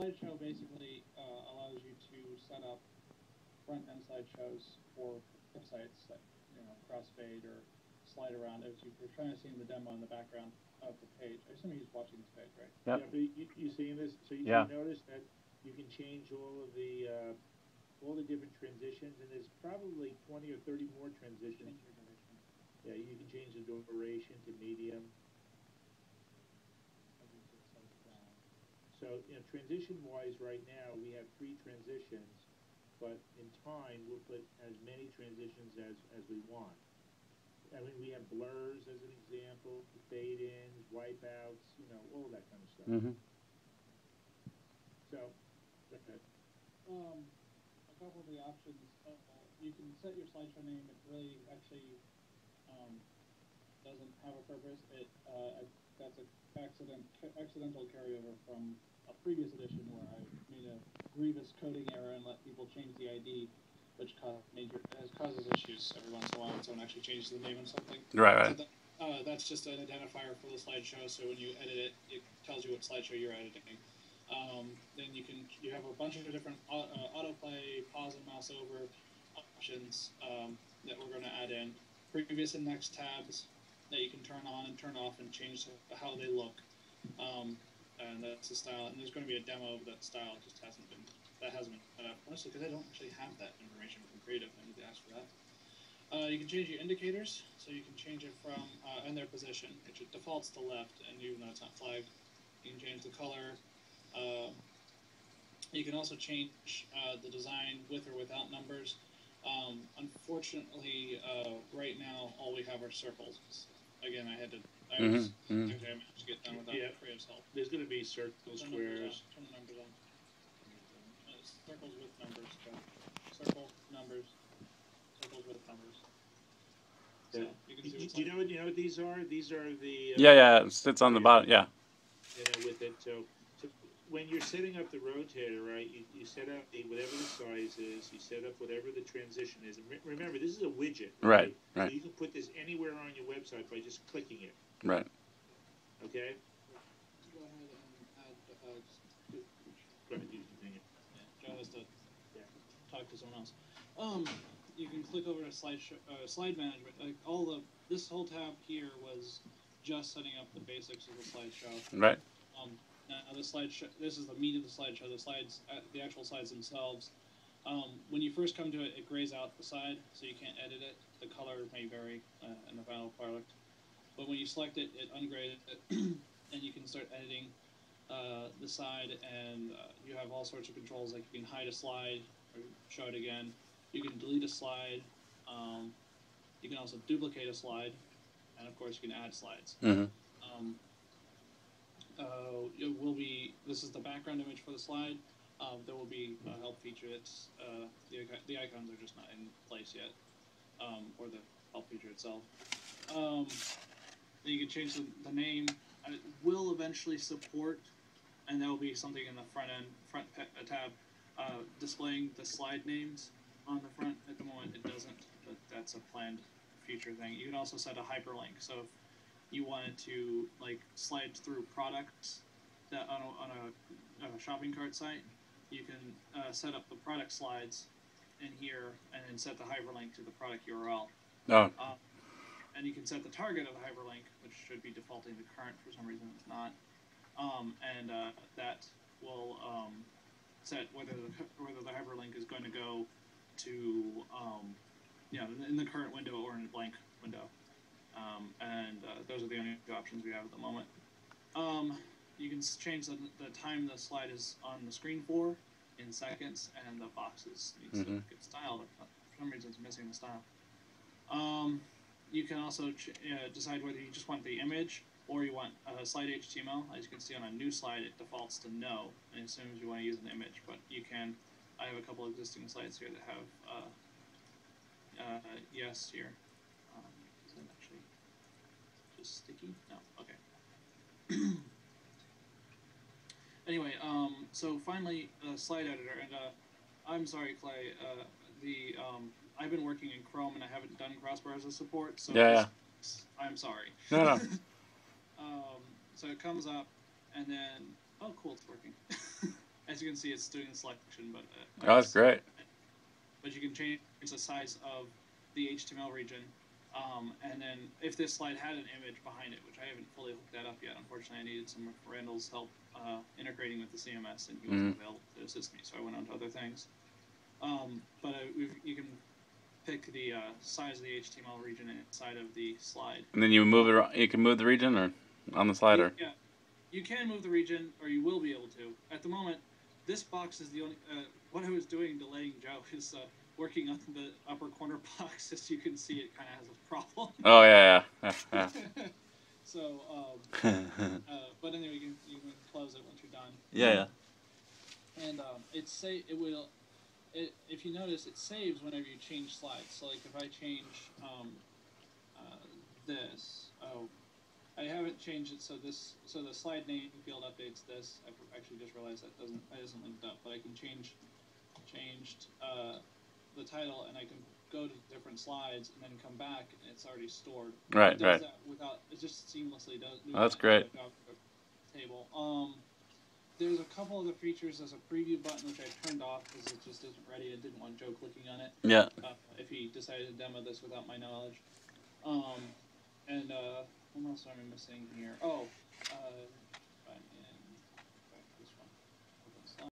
slideshow basically allows you to set up front end slideshows for websites that crossfade or slide around. As you're trying to see in the demo in the background of the page. I assume he's watching this page, right? Yep. Yeah, but you seeing this? So you notice that you can change all the different transitions, and there's probably 20 or 30 more transitions. Yeah, you can change the duration to medium. So, transition-wise, right now we have 3 transitions, but in time we'll put as many transitions as we want. I mean, we have blurs as an example, fade-ins, wipeouts, all that kind of stuff. Mm-hmm. So, okay. A couple of the options, you can set your slideshow name. It really actually doesn't have a purpose. That's an accidental carryover from a previous edition where I made a grievous coding error and let people change the ID, which causes issues every once in a while when someone actually changes the name of something. Right. So that's just an identifier for the slideshow. So when you edit it, it tells you what slideshow you're editing. Then you have a bunch of different autoplay, pause and mouse over options that we're going to add in. Previous and next tabs that you can turn on and turn off and change how they look. And that's the style. And there's going to be a demo of that style. It just hasn't been set up. Mostly because I don't actually have that information from Creative. I need to ask for that. You can change your indicators, so you can change it from and their position, which it defaults to left, and even though it's not flagged, you can change the color. You can also change the design with or without numbers. Unfortunately, right now all we have are circles. Again, I managed to get done without Creative's help. There's going to be circles, squares. Turn the numbers on. Circles with numbers. Circle, numbers, circles with numbers. So you can see do you know what these are? These are the... yeah, it sits on the bottom, yeah. With it, so when you're setting up the rotator, right, you set up whatever the size is, you set up whatever the transition is. And remember, this is a widget. Right. So you can put this anywhere on your website by just clicking it. Right. Okay? Go ahead and add... Go ahead, you continue. Yeah, Joe has to talk to someone else. You can click over to slide management. This whole tab here was just setting up the basics of the slideshow. Right. Now the slideshow. This is the meat of the slideshow. The slides, the actual slides themselves. When you first come to it, it grays out the side, so you can't edit it. The color may vary in the final product, but when you select it, it ungrays it, and you can start editing the side. And you have all sorts of controls, like you can hide a slide or show it again. You can delete a slide. You can also duplicate a slide, and of course you can add slides. Mm-hmm. This is the background image for the slide. There will be a help feature. It's the icons are just not in place yet, or the help feature itself. You can change the name. It will eventually support, and there will be something in the front tab displaying the slide names on the front. At the moment, it doesn't, but that's a planned future thing. You can also set a hyperlink. So if you wanted to slide through products that on a shopping cart site, you can set up the product slides in here and then set the hyperlink to the product URL. Oh. And you can set the target of the hyperlink, which should be defaulting to current. For some reason, it's not. That will set whether the hyperlink is going to go to in the current window or in a blank window. Those are the only two options we have at the moment. You can change the time the slide is on the screen for in seconds, and the boxes needs to get styled. For some reason, it's missing the style. You can also decide whether you just want the image or you want slide HTML. As you can see on a new slide, it defaults to no, and as soon as you want to use an image. But you can. I have a couple of existing slides here that have yes here. Is that actually just sticky? No. Okay. Anyway, so finally, slide editor, and I'm sorry, Clay. I've been working in Chrome and I haven't done cross-browser support, so I'm sorry. No. So it comes up, and then cool, it's working. as you can see, it's doing the selection, but Oh, that's great. But you can change the size of the HTML region, and then if this slide had an image behind it, which I haven't fully hooked that up yet, unfortunately, I needed some of Randall's help integrating with the CMS, and he wasn't available to assist me, so I went on to other things. But you can pick the size of the HTML region inside of the slide. And then you move it. You can move the region or on the slider. Yeah, you can move the region, or you will be able to. At the moment, this box is the only. What I was doing delaying Joe is working on the upper corner box. As you can see, it kind of has a problem. Oh yeah. So, but anyway, you can close it once you're done. Yeah. And if you notice, it saves whenever you change slides. So, like if I change this, I haven't changed it so the slide name field updates this. I actually just realized that isn't linked up, but I can changed the title, and I can go to different slides and then come back, and it's already stored. Right. It does that without, it just seamlessly does. Oh, that's great. Table. There's a couple other features. There's a preview button which I turned off because it just isn't ready. I didn't want Joe clicking on it. Yeah. If he decided to demo this without my knowledge. And what else am I missing here?